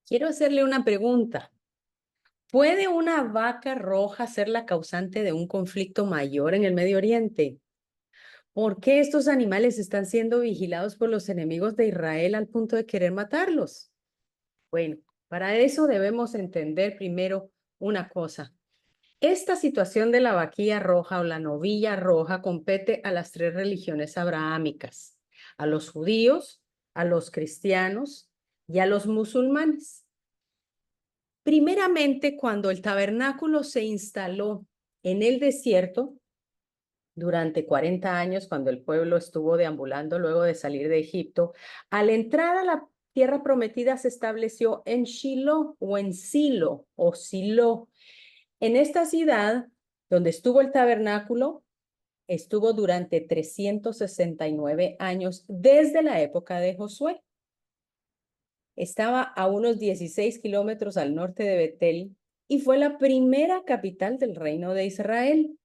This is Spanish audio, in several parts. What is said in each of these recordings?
Quiero hacerle una pregunta. ¿Puede una vaca roja ser la causante de un conflicto mayor en el Medio Oriente? ¿Por qué estos animales están siendo vigilados por los enemigos de Israel al punto de querer matarlos? Bueno, para eso debemos entender primero una cosa. Esta situación de la vaquilla roja o la novilla roja compete a las tres religiones abrahámicas, a los judíos, a los cristianos y a los musulmanes. Primeramente, cuando el tabernáculo se instaló en el desierto durante 40 años, cuando el pueblo estuvo deambulando luego de salir de Egipto, al entrar a la tierra prometida se estableció en Shiloh o en Silo o Silo. En esta ciudad donde estuvo el tabernáculo, estuvo durante 369 años desde la época de Josué. Estaba a unos 16 kilómetros al norte de Betel y fue la primera capital del reino de Israel.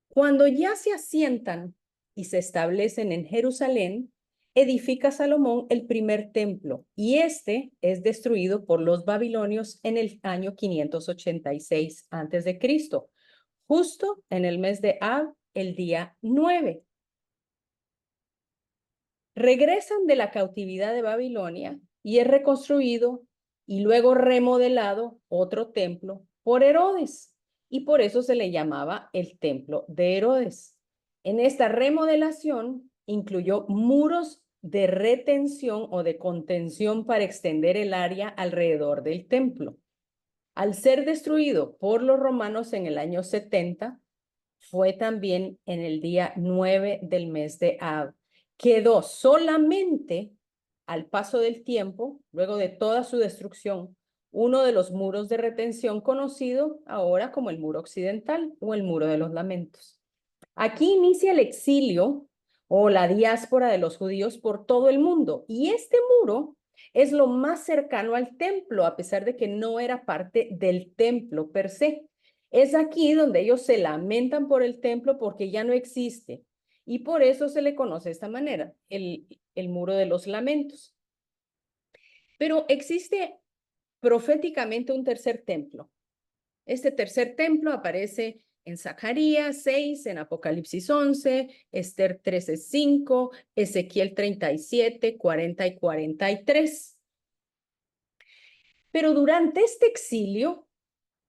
Cuando ya se asientan y se establecen en Jerusalén, edifica Salomón el primer templo y este es destruido por los babilonios en el año 586 a.C., justo en el mes de Ab, el día 9. Regresan de la cautividad de Babilonia y es reconstruido y luego remodelado otro templo por Herodes. Y por eso se le llamaba el templo de Herodes. En esta remodelación incluyó muros de retención o de contención para extender el área alrededor del templo. Al ser destruido por los romanos en el año 70, fue también en el día 9 del mes de Ab. Quedó solamente al paso del tiempo, luego de toda su destrucción, uno de los muros de retención conocido ahora como el muro occidental o el muro de los lamentos. Aquí inicia el exilio o la diáspora de los judíos por todo el mundo y este muro es lo más cercano al templo, a pesar de que no era parte del templo per se. Es aquí donde ellos se lamentan por el templo porque ya no existe. Y por eso se le conoce de esta manera, el muro de los lamentos. Pero existe proféticamente un tercer templo. Este tercer templo aparece en Zacarías 6, en Apocalipsis 11, Esther 13:5, Ezequiel 37, 40 y 43. Pero durante este exilio,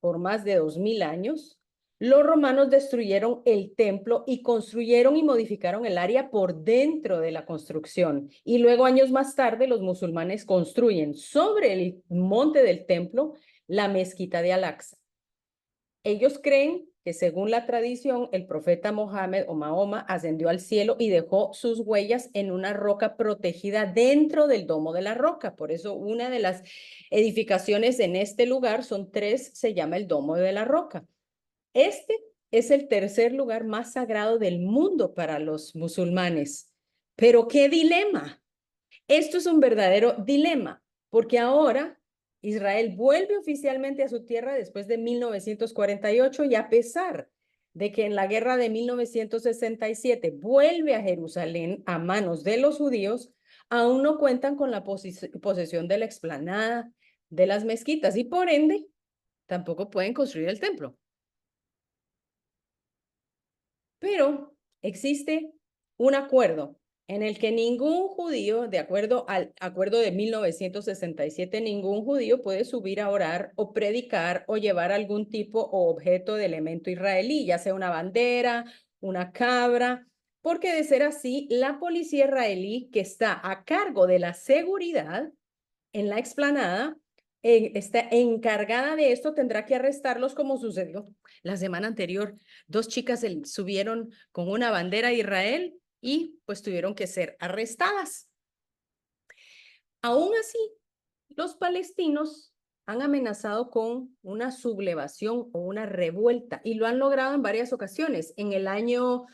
por más de 2000 años, los romanos destruyeron el templo y construyeron y modificaron el área por dentro de la construcción. Y luego, años más tarde, los musulmanes construyen sobre el monte del templo la mezquita de Al-Aqsa. Ellos creen que según la tradición, el profeta Mohammed o Mahoma ascendió al cielo y dejó sus huellas en una roca protegida dentro del domo de la roca. Por eso una de las edificaciones en este lugar, son tres, se llama el domo de la roca. Este es el tercer lugar más sagrado del mundo para los musulmanes. Pero qué dilema. Esto es un verdadero dilema, porque ahora Israel vuelve oficialmente a su tierra después de 1948 y a pesar de que en la guerra de 1967 vuelve a Jerusalén a manos de los judíos, aún no cuentan con la posesión de la explanada de las mezquitas y por ende tampoco pueden construir el templo. Pero existe un acuerdo en el que ningún judío, de acuerdo al acuerdo de 1967, ningún judío puede subir a orar o predicar o llevar algún tipo o objeto de elemento israelí, ya sea una bandera, una cabra, porque de ser así, la policía israelí que está a cargo de la seguridad en la explanada está encargada de esto, tendrá que arrestarlos como sucedió la semana anterior. Dos chicas subieron con una bandera de Israel y pues tuvieron que ser arrestadas. Aún así, los palestinos han amenazado con una sublevación o una revuelta y lo han logrado en varias ocasiones. En el año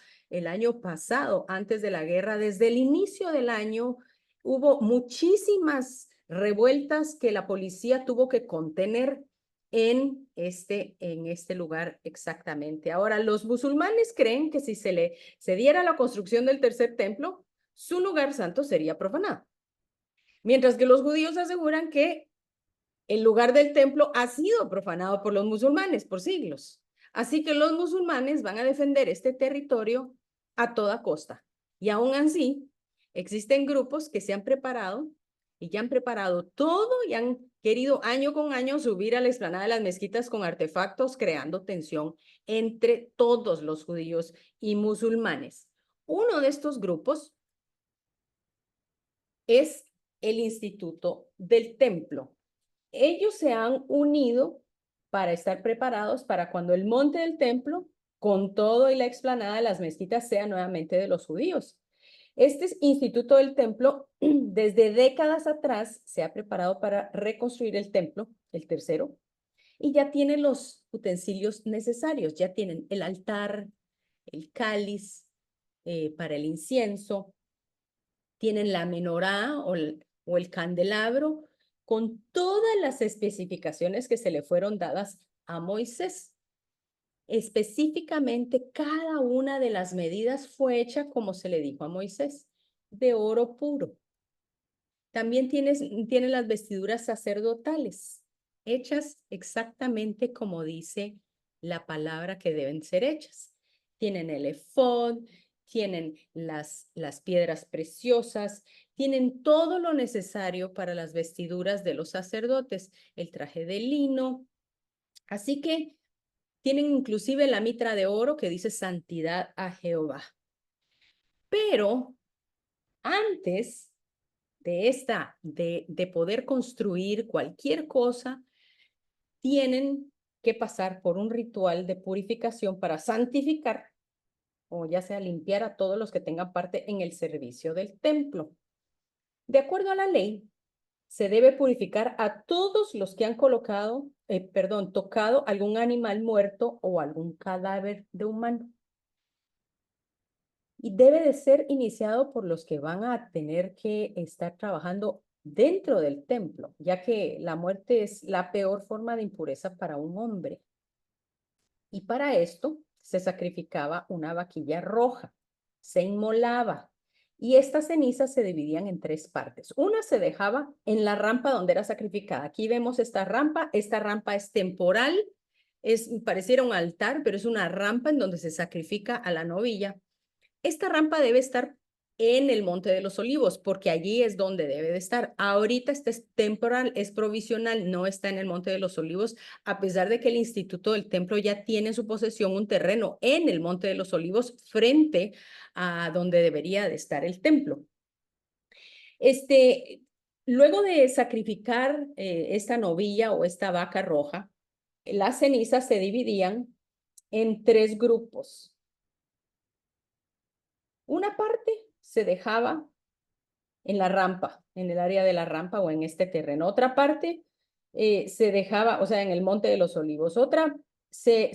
pasado, antes de la guerra, desde el inicio del año, hubo muchísimas revueltas que la policía tuvo que contener en este lugar exactamente. Ahora, los musulmanes creen que si se diera la construcción del tercer templo, su lugar santo sería profanado. Mientras que los judíos aseguran que el lugar del templo ha sido profanado por los musulmanes por siglos. Así que los musulmanes van a defender este territorio a toda costa. Y aún así, existen grupos que se han preparado y ya han preparado todo y han querido año con año subir a la explanada de las mezquitas con artefactos, creando tensión entre todos los judíos y musulmanes. Uno de estos grupos es el Instituto del Templo. Ellos se han unido para estar preparados para cuando el monte del templo, con todo y la explanada de las mezquitas, sea nuevamente de los judíos. Este Instituto del Templo, desde décadas atrás, se ha preparado para reconstruir el templo, el tercero, y ya tiene los utensilios necesarios. Ya tienen el altar, el cáliz para el incienso, tienen la menorá o el candelabro con todas las especificaciones que se le fueron dadas a Moisés. Específicamente, cada una de las medidas fue hecha como se le dijo a Moisés, de oro puro. También tiene las vestiduras sacerdotales, hechas exactamente como dice la palabra que deben ser hechas. Tienen el efod, tienen las piedras preciosas, tienen todo lo necesario para las vestiduras de los sacerdotes, el traje de lino. Así que tienen inclusive la mitra de oro que dice santidad a Jehová. Pero antes de poder construir cualquier cosa, tienen que pasar por un ritual de purificación para santificar, o ya sea limpiar a todos los que tengan parte en el servicio del templo. De acuerdo a la ley, se debe purificar a todos los que han tocado algún animal muerto o algún cadáver de humano. Y debe de ser iniciado por los que van a tener que estar trabajando dentro del templo, ya que la muerte es la peor forma de impureza para un hombre. Y para esto se sacrificaba una vaquilla roja, se inmolaba y estas cenizas se dividían en tres partes. Una se dejaba en la rampa donde era sacrificada. Aquí vemos esta rampa es temporal, pareciera un altar, pero es una rampa en donde se sacrifica a la novilla. Esta rampa debe estar en el Monte de los Olivos, porque allí es donde debe de estar. Ahorita este es temporal, es provisional, no está en el Monte de los Olivos, a pesar de que el Instituto del Templo ya tiene en su posesión un terreno en el Monte de los Olivos frente a donde debería de estar el templo. Luego de sacrificar esta novilla o esta vaca roja, las cenizas se dividían en tres grupos. Una parte se dejaba en la rampa, en el área de la rampa o en este terreno. Otra parte se dejaba, o sea, en el Monte de los Olivos. Otra se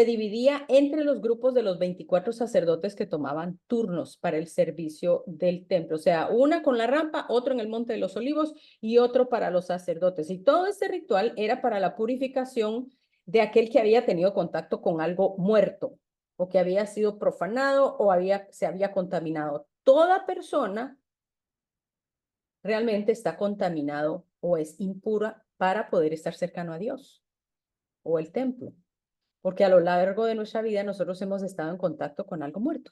dividía entre los grupos de los 24 sacerdotes que tomaban turnos para el servicio del templo. O sea, una con la rampa, otro en el Monte de los Olivos y otro para los sacerdotes. Y todo este ritual era para la purificación de aquel que había tenido contacto con algo muerto o que había sido profanado o se había contaminado. Toda persona realmente está contaminado o es impura para poder estar cercano a Dios o el templo, porque a lo largo de nuestra vida nosotros hemos estado en contacto con algo muerto.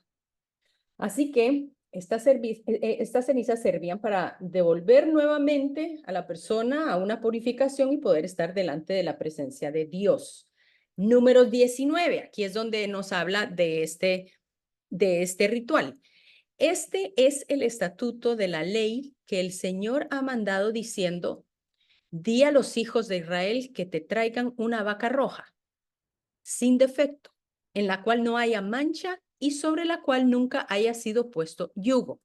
Así que estas cenizas servían para devolver nuevamente a la persona a una purificación y poder estar delante de la presencia de Dios. Número 19, aquí es donde nos habla de este ritual. Este es el estatuto de la ley que el Señor ha mandado diciendo, di a los hijos de Israel que te traigan una vaca roja, sin defecto, en la cual no haya mancha y sobre la cual nunca haya sido puesto yugo.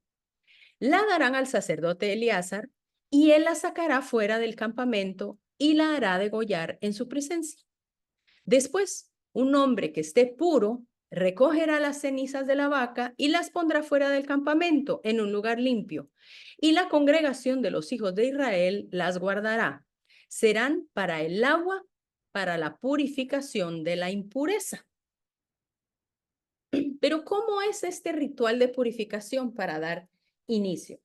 La darán al sacerdote Eleazar y él la sacará fuera del campamento y la hará degollar en su presencia. Después, un hombre que esté puro recogerá las cenizas de la vaca y las pondrá fuera del campamento en un lugar limpio. Y la congregación de los hijos de Israel las guardará. Serán para el agua, para la purificación de la impureza. Pero ¿cómo es este ritual de purificación para dar inicio?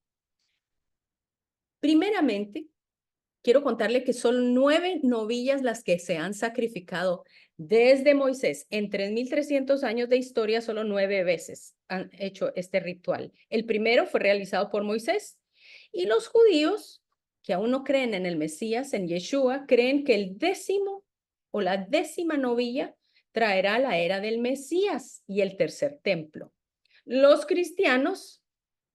Primeramente, quiero contarle que son 9 novillas las que se han sacrificado desde Moisés. En 3.300 años de historia, solo 9 veces han hecho este ritual. El primero fue realizado por Moisés y los judíos, que aún no creen en el Mesías, en Yeshua, creen que el 10º o la 10ª novilla traerá la era del Mesías y el tercer templo. Los cristianos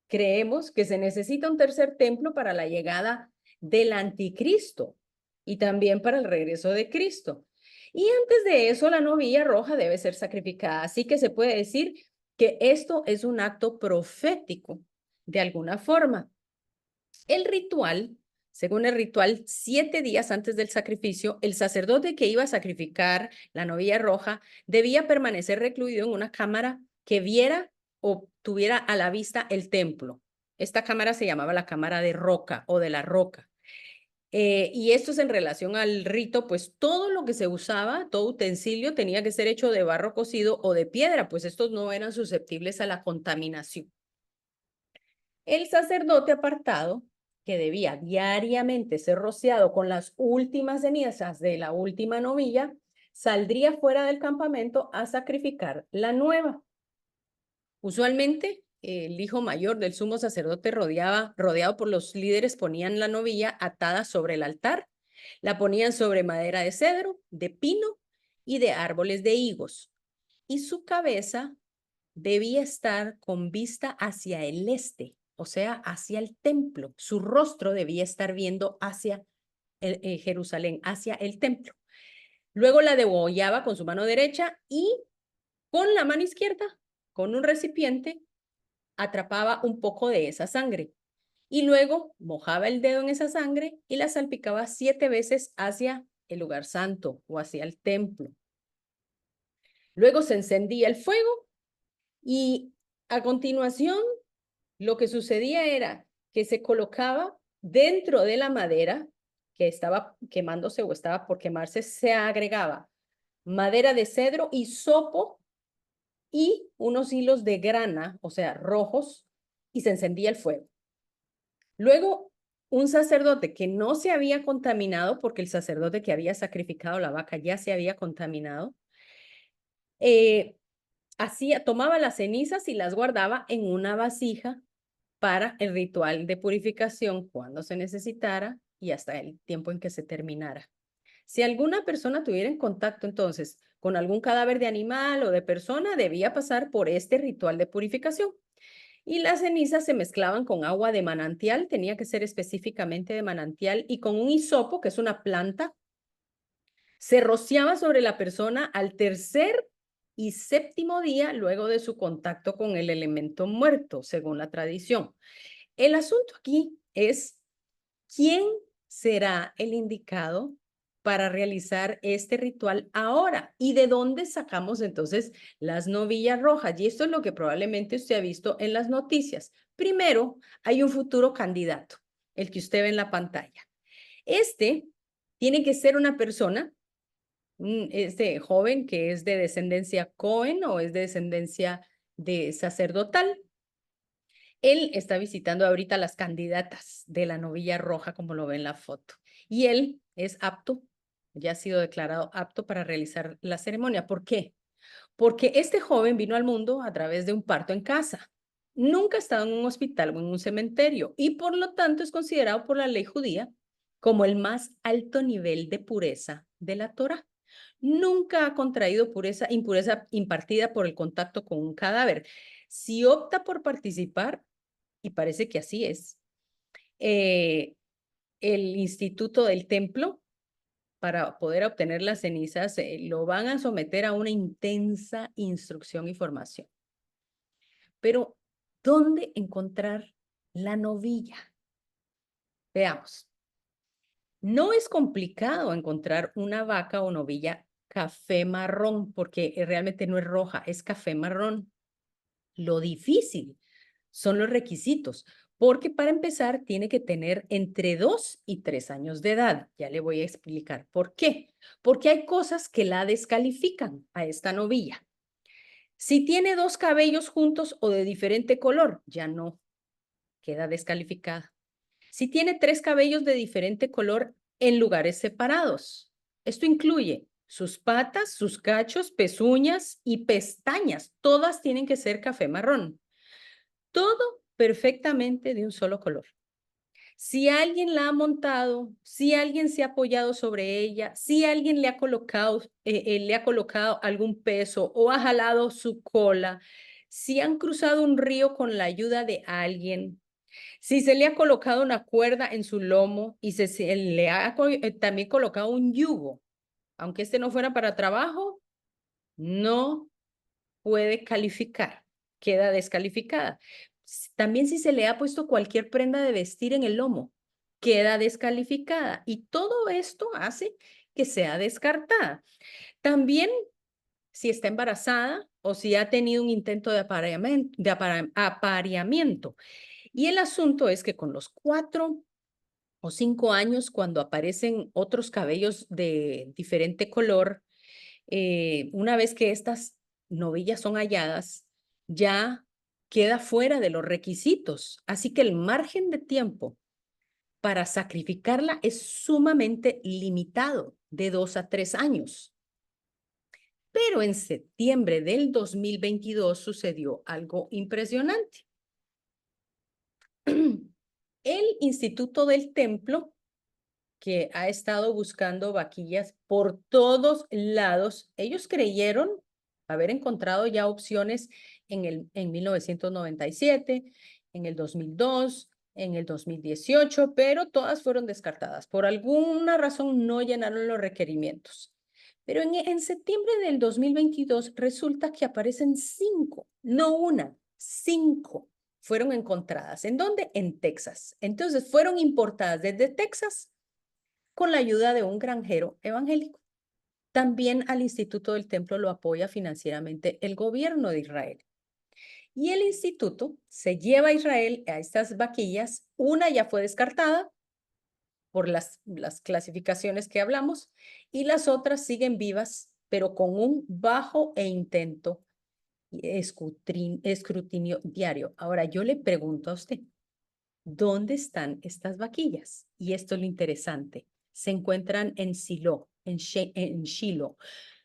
creemos que se necesita un tercer templo para la llegada del anticristo y también para el regreso de Cristo. Y antes de eso, la novilla roja debe ser sacrificada. Así que se puede decir que esto es un acto profético de alguna forma. El ritual, según el ritual, 7 días antes del sacrificio, el sacerdote que iba a sacrificar la novilla roja debía permanecer recluido en una cámara que viera o tuviera a la vista el templo. Esta cámara se llamaba la cámara de roca o de la roca. Y esto es en relación al rito, pues todo lo que se usaba, todo utensilio tenía que ser hecho de barro cocido o de piedra, pues estos no eran susceptibles a la contaminación. El sacerdote apartado, que debía diariamente ser rociado con las últimas cenizas de la última novilla, saldría fuera del campamento a sacrificar la nueva. Usualmente, el hijo mayor del sumo sacerdote rodeado por los líderes, ponían la novilla atada sobre el altar, la ponían sobre madera de cedro, de pino y de árboles de higos, y su cabeza debía estar con vista hacia el este, o sea, hacia el templo. Su rostro debía estar viendo hacia Jerusalén, hacia el templo. Luego la degollaba con su mano derecha y con la mano izquierda, con un recipiente, atrapaba un poco de esa sangre. Y luego mojaba el dedo en esa sangre y la salpicaba 7 veces hacia el lugar santo o hacia el templo. Luego se encendía el fuego y a continuación lo que sucedía era que se colocaba dentro de la madera que estaba quemándose o estaba por quemarse, se agregaba madera de cedro, hisopo y unos hilos de grana, o sea, rojos, y se encendía el fuego. Luego, un sacerdote que no se había contaminado, porque el sacerdote que había sacrificado la vaca ya se había contaminado, tomaba las cenizas y las guardaba en una vasija para el ritual de purificación cuando se necesitara y hasta el tiempo en que se terminara. Si alguna persona tuviera en contacto entonces con algún cadáver de animal o de persona, debía pasar por este ritual de purificación. Y las cenizas se mezclaban con agua de manantial, tenía que ser específicamente de manantial, y con un hisopo, que es una planta, se rociaba sobre la persona al tercer y séptimo día luego de su contacto con el elemento muerto, según la tradición. El asunto aquí es quién será el indicado para realizar este ritual ahora y de dónde sacamos entonces las novillas rojas. Y esto es lo que probablemente usted ha visto en las noticias. Primero, hay un futuro candidato, el que usted ve en la pantalla. Este tiene que ser una persona, este joven que es de descendencia Cohen o es de descendencia de sacerdotal. Él está visitando ahorita las candidatas de la novilla roja, como lo ve en la foto. Y él es apto, ya ha sido declarado apto para realizar la ceremonia. ¿Por qué? Porque este joven vino al mundo a través de un parto en casa. Nunca ha estado en un hospital o en un cementerio y por lo tanto es considerado por la ley judía como el más alto nivel de pureza de la Torá. Nunca ha contraído impureza impartida por el contacto con un cadáver. Si opta por participar, y parece que así es, el Instituto del Templo, para poder obtener las cenizas, lo van a someter a una intensa instrucción y formación. Pero, ¿dónde encontrar la novilla? Veamos. No es complicado encontrar una vaca o novilla café marrón, porque realmente no es roja, es café marrón. Lo difícil son los requisitos, porque para empezar tiene que tener entre 2 y 3 años de edad. Ya le voy a explicar por qué. Porque hay cosas que la descalifican a esta novilla. Si tiene 2 cabellos juntos o de diferente color, ya no, queda descalificada. Si tiene 3 cabellos de diferente color en lugares separados. Esto incluye sus patas, sus cachos, pezuñas y pestañas. Todas tienen que ser café marrón. Todo perfectamente de un solo color. Si alguien la ha montado, si alguien se ha apoyado sobre ella, si alguien le ha colocado algún peso o ha jalado su cola, si han cruzado un río con la ayuda de alguien, si se le ha colocado una cuerda en su lomo y se le ha también colocado un yugo, aunque este no fuera para trabajo, no puede calificar, queda descalificada. También si se le ha puesto cualquier prenda de vestir en el lomo, queda descalificada. Y todo esto hace que sea descartada. También si está embarazada o si ha tenido un intento de apareamiento. Y el asunto es que con los 4 o 5 años, cuando aparecen otros cabellos de diferente color, una vez que estas novillas son halladas, ya queda fuera de los requisitos. Así que el margen de tiempo para sacrificarla es sumamente limitado, de 2 a 3 años. Pero en septiembre del 2022 sucedió algo impresionante. El Instituto del Templo, que ha estado buscando vaquillas por todos lados, ellos creyeron haber encontrado ya opciones en 1997, en el 2002, en el 2018, pero todas fueron descartadas. Por alguna razón no llenaron los requerimientos. Pero en septiembre del 2022 resulta que aparecen 5, no una, 5 fueron encontradas. ¿En dónde? En Texas. Entonces fueron importadas desde Texas con la ayuda de un granjero evangélico. También al Instituto del Templo lo apoya financieramente el gobierno de Israel. Y el instituto se lleva a Israel a estas vaquillas. Una ya fue descartada por las clasificaciones que hablamos y las otras siguen vivas, pero con un bajo e intento escrutinio diario. Ahora yo le pregunto a usted, ¿dónde están estas vaquillas? Y esto es lo interesante. Se encuentran en Silo, en Shiloh,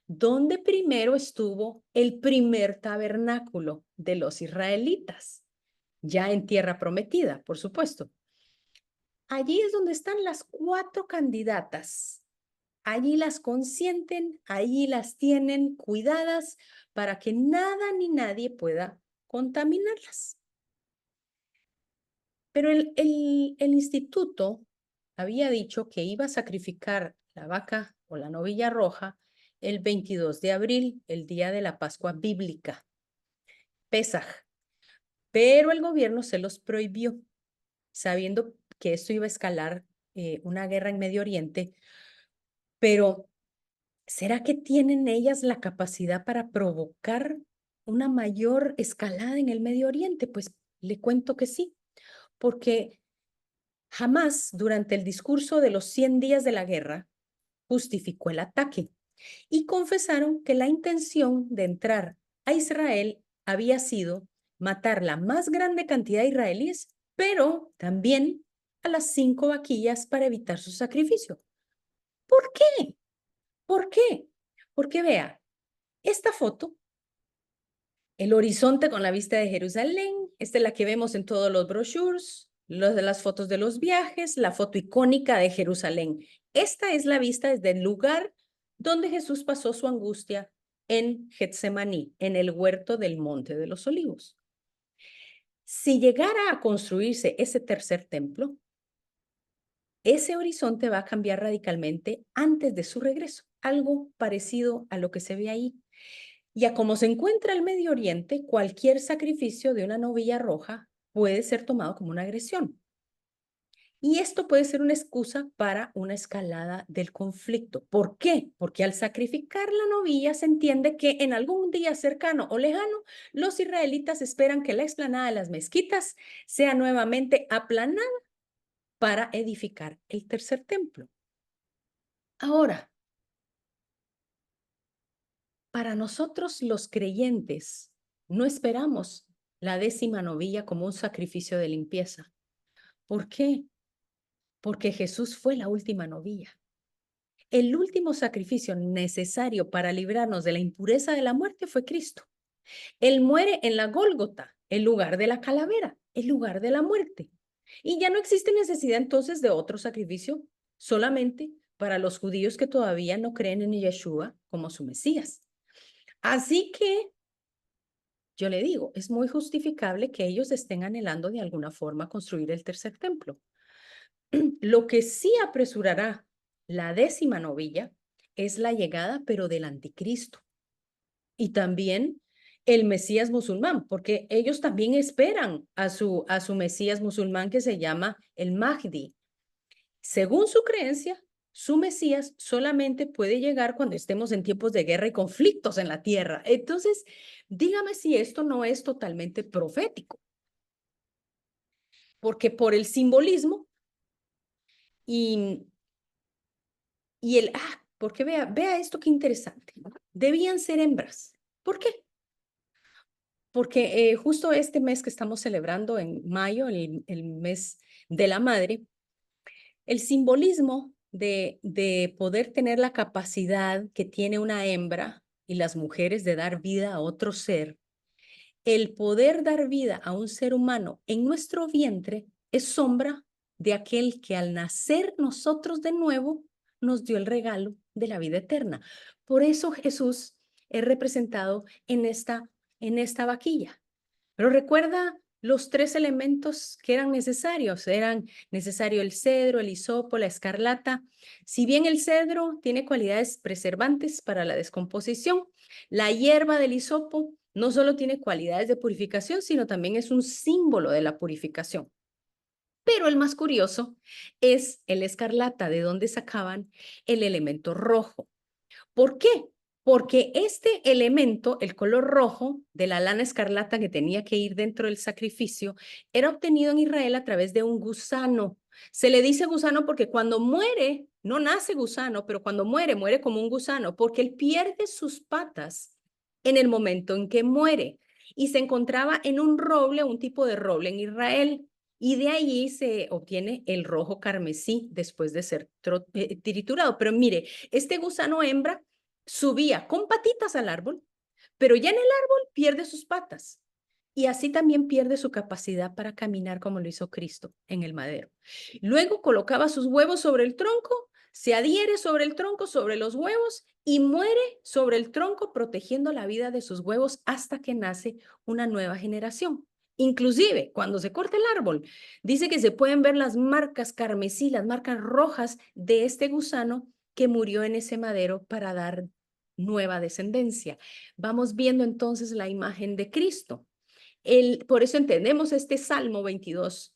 donde primero estuvo el primer tabernáculo de los israelitas, ya en tierra prometida, por supuesto. Allí es donde están las 4 candidatas. Allí las consienten, allí las tienen cuidadas para que nada ni nadie pueda contaminarlas. Pero el instituto había dicho que iba a sacrificar la vaca o la novilla roja el 22 de abril, el día de la Pascua bíblica, Pesaj. Pero el gobierno se los prohibió, sabiendo que esto iba a escalar una guerra en Medio Oriente. Pero, ¿será que tienen ellas la capacidad para provocar una mayor escalada en el Medio Oriente? Pues le cuento que sí, porque jamás durante el discurso de los 100 días de la guerra justificó el ataque y confesaron que la intención de entrar a Israel había sido matar la más grande cantidad de israelíes, pero también a las 5 vaquillas para evitar su sacrificio. ¿Por qué? ¿Por qué? Porque vea, esta foto, el horizonte con la vista de Jerusalén, esta es la que vemos en todos los brochures, las fotos de los viajes, la foto icónica de Jerusalén. Esta es la vista desde el lugar donde Jesús pasó su angustia en Getsemaní, en el huerto del Monte de los Olivos. Si llegara a construirse ese tercer templo, ese horizonte va a cambiar radicalmente antes de su regreso, algo parecido a lo que se ve ahí. Y a como se encuentra el Medio Oriente, cualquier sacrificio de una novilla roja puede ser tomado como una agresión. Y esto puede ser una excusa para una escalada del conflicto. ¿Por qué? Porque al sacrificar la novilla se entiende que en algún día cercano o lejano, los israelitas esperan que la explanada de las mezquitas sea nuevamente aplanada para edificar el tercer templo. Ahora, para nosotros los creyentes, no esperamos la 10ª novilla como un sacrificio de limpieza. ¿Por qué? porque Jesús fue la última novilla. El último sacrificio necesario para librarnos de la impureza de la muerte fue Cristo. Él muere en la Gólgota, el lugar de la calavera, el lugar de la muerte. Y ya no existe necesidad entonces de otro sacrificio, solamente para los judíos que todavía no creen en Yeshua como su Mesías. Así que yo le digo, es muy justificable que ellos estén anhelando de alguna forma construir el tercer templo. Lo que sí apresurará la 10ª novilla es la llegada, pero del anticristo. Y también el Mesías musulmán, porque ellos también esperan a su Mesías musulmán que se llama el Mahdi. Según su creencia, su Mesías solamente puede llegar cuando estemos en tiempos de guerra y conflictos en la tierra. Entonces, dígame si esto no es totalmente profético, porque por el simbolismo y, porque vea esto qué interesante. Debían ser hembras. ¿Por qué? Porque justo este mes que estamos celebrando en mayo, el mes de la madre, el simbolismo de poder tener la capacidad que tiene una hembra y las mujeres de dar vida a otro ser, el poder dar vida a un ser humano en nuestro vientre es sombra de aquel que al nacer nosotros de nuevo nos dio el regalo de la vida eterna. Por eso Jesús es representado en esta vaquilla. Pero recuerda los 3 elementos que eran necesarios. Eran necesario el cedro, el hisopo, la escarlata. Si bien el cedro tiene cualidades preservantes para la descomposición, la hierba del hisopo no solo tiene cualidades de purificación, sino también es un símbolo de la purificación. Pero el más curioso es el escarlata, de donde sacaban el elemento rojo. ¿Por qué? Porque este elemento, el color rojo de la lana escarlata que tenía que ir dentro del sacrificio, era obtenido en Israel a través de un gusano. Se le dice gusano porque cuando muere, no nace gusano, pero cuando muere, muere como un gusano, porque él pierde sus patas en el momento en que muere. Y se encontraba en un roble, un tipo de roble en Israel. Y de ahí se obtiene el rojo carmesí después de ser triturado. Pero mire, este gusano hembra subía con patitas al árbol, pero ya en el árbol pierde sus patas. Y así también pierde su capacidad para caminar como lo hizo Cristo en el madero. Luego colocaba sus huevos sobre el tronco, se adhiere sobre el tronco, sobre los huevos y muere sobre el tronco protegiendo la vida de sus huevos hasta que nace una nueva generación. Inclusive, cuando se corta el árbol, dice que se pueden ver las marcas carmesí, las marcas rojas de este gusano que murió en ese madero para dar nueva descendencia. Vamos viendo entonces la imagen de Cristo. Por eso entendemos este Salmo 22,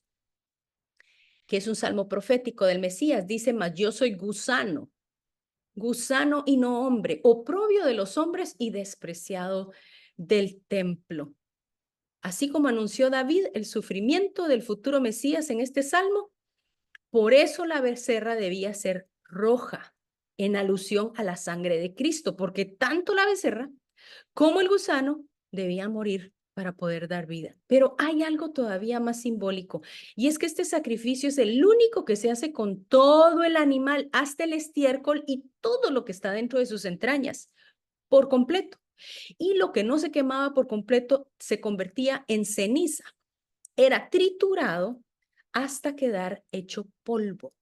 que es un salmo profético del Mesías. Dice, mas yo soy gusano, gusano y no hombre, oprobio de los hombres y despreciado del templo. Así como anunció David el sufrimiento del futuro Mesías en este salmo, por eso la becerra debía ser roja, en alusión a la sangre de Cristo, porque tanto la becerra como el gusano debían morir para poder dar vida. Pero hay algo todavía más simbólico, y es que este sacrificio es el único que se hace con todo el animal, hasta el estiércol y todo lo que está dentro de sus entrañas, por completo. Y lo que no se quemaba por completo se convertía en ceniza. Era triturado hasta quedar hecho polvo.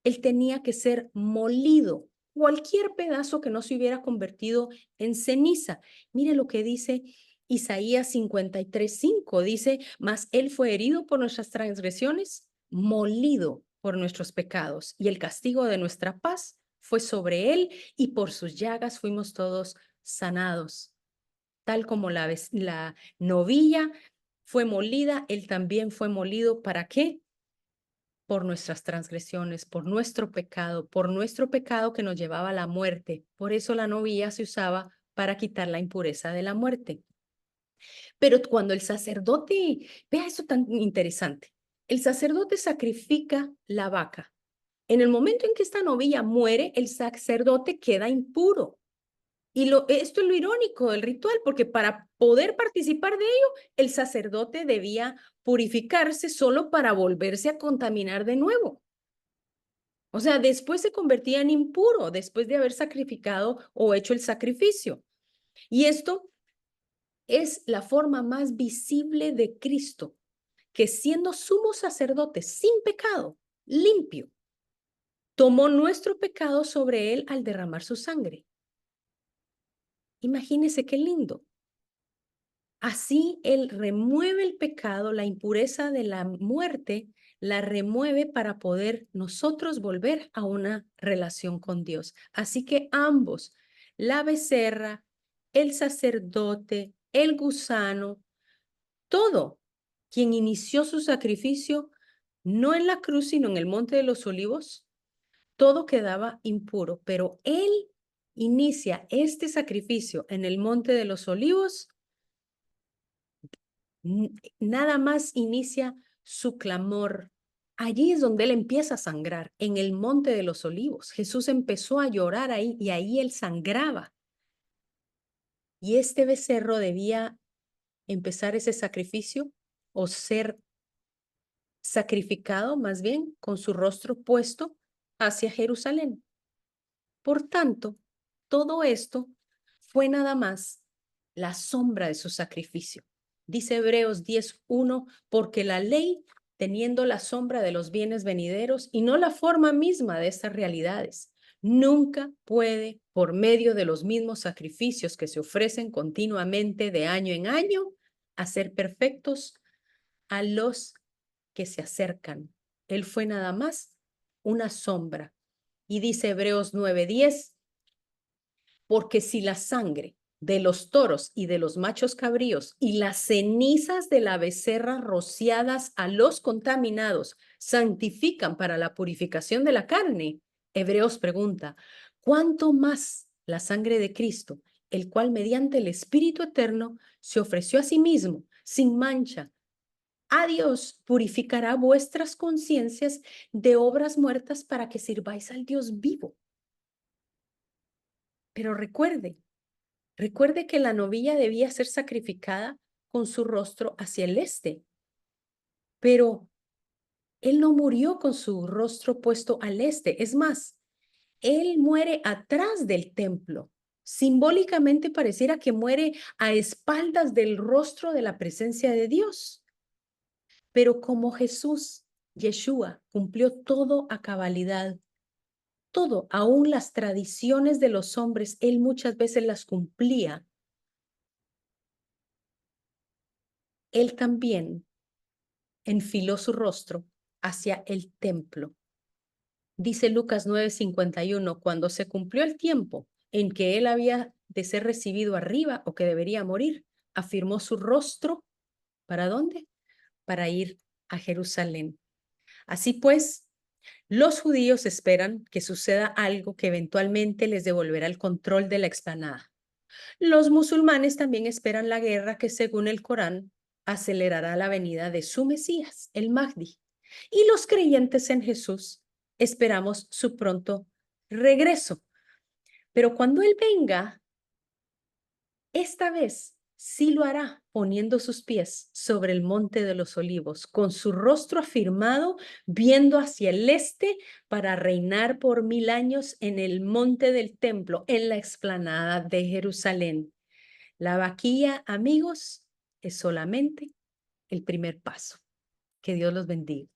Él tenía que ser molido, cualquier pedazo que no se hubiera convertido en ceniza. Mire lo que dice Isaías 53:5, dice, mas él fue herido por nuestras transgresiones, molido por nuestros pecados, y el castigo de nuestra paz fue sobre él, y por sus llagas fuimos todos sanados. Tal como la novilla fue molida, él también fue molido. ¿Para qué? Por nuestras transgresiones, por nuestro pecado que nos llevaba a la muerte. Por eso la novilla se usaba para quitar la impureza de la muerte. Pero cuando el sacerdote, vea eso tan interesante, el sacerdote sacrifica la vaca. En el momento en que esta novilla muere, el sacerdote queda impuro. Y esto es lo irónico del ritual, porque para poder participar de ello, el sacerdote debía purificarse solo para volverse a contaminar de nuevo. O sea, después se convertía en impuro, después de haber sacrificado o hecho el sacrificio. Y esto es la forma más visible de Cristo, que siendo sumo sacerdote sin pecado, limpio, tomó nuestro pecado sobre él al derramar su sangre. Imagínese qué lindo. Así él remueve el pecado, la impureza de la muerte, la remueve para poder nosotros volver a una relación con Dios. Así que ambos, la becerra, el sacerdote, el gusano, todo, quien inició su sacrificio, no en la cruz, sino en el Monte de los Olivos, todo quedaba impuro, pero él inicia este sacrificio en el Monte de los Olivos, nada más inicia su clamor. Allí es donde él empieza a sangrar, en el Monte de los Olivos. Jesús empezó a llorar ahí y ahí él sangraba. Y este becerro debía empezar ese sacrificio o ser sacrificado más bien con su rostro puesto hacia Jerusalén. Por tanto, todo esto fue nada más la sombra de su sacrificio. Dice Hebreos 10:1, porque la ley, teniendo la sombra de los bienes venideros y no la forma misma de estas realidades, nunca puede, por medio de los mismos sacrificios que se ofrecen continuamente de año en año, hacer perfectos a los que se acercan. Él fue nada más una sombra. Y dice Hebreos 9:10, porque si la sangre de los toros y de los machos cabríos y las cenizas de la becerra rociadas a los contaminados santifican para la purificación de la carne, Hebreos pregunta, ¿cuánto más la sangre de Cristo, el cual mediante el Espíritu Eterno se ofreció a sí mismo sin mancha a Dios, purificará vuestras conciencias de obras muertas para que sirváis al Dios vivo? Pero recuerde que la novilla debía ser sacrificada con su rostro hacia el este, pero él no murió con su rostro puesto al este. Es más, él muere atrás del templo. Simbólicamente pareciera que muere a espaldas del rostro de la presencia de Dios. Pero como Jesús, Yeshua, cumplió todo a cabalidad, todo, aún las tradiciones de los hombres, él muchas veces las cumplía. Él también enfiló su rostro hacia el templo. Dice Lucas 9:51, cuando se cumplió el tiempo en que él había de ser recibido arriba o que debería morir, afirmó su rostro. ¿Para dónde? Para ir a Jerusalén. Así pues, los judíos esperan que suceda algo que eventualmente les devolverá el control de la explanada. Los musulmanes también esperan la guerra que, según el Corán, acelerará la venida de su Mesías, el Mahdi. Y los creyentes en Jesús esperamos su pronto regreso. Pero cuando Él venga, esta vez sí lo hará poniendo sus pies sobre el monte de los olivos, con su rostro afirmado, viendo hacia el este para reinar por 1000 años en el monte del templo, en la explanada de Jerusalén. La vaquilla, amigos, es solamente el primer paso. Que Dios los bendiga.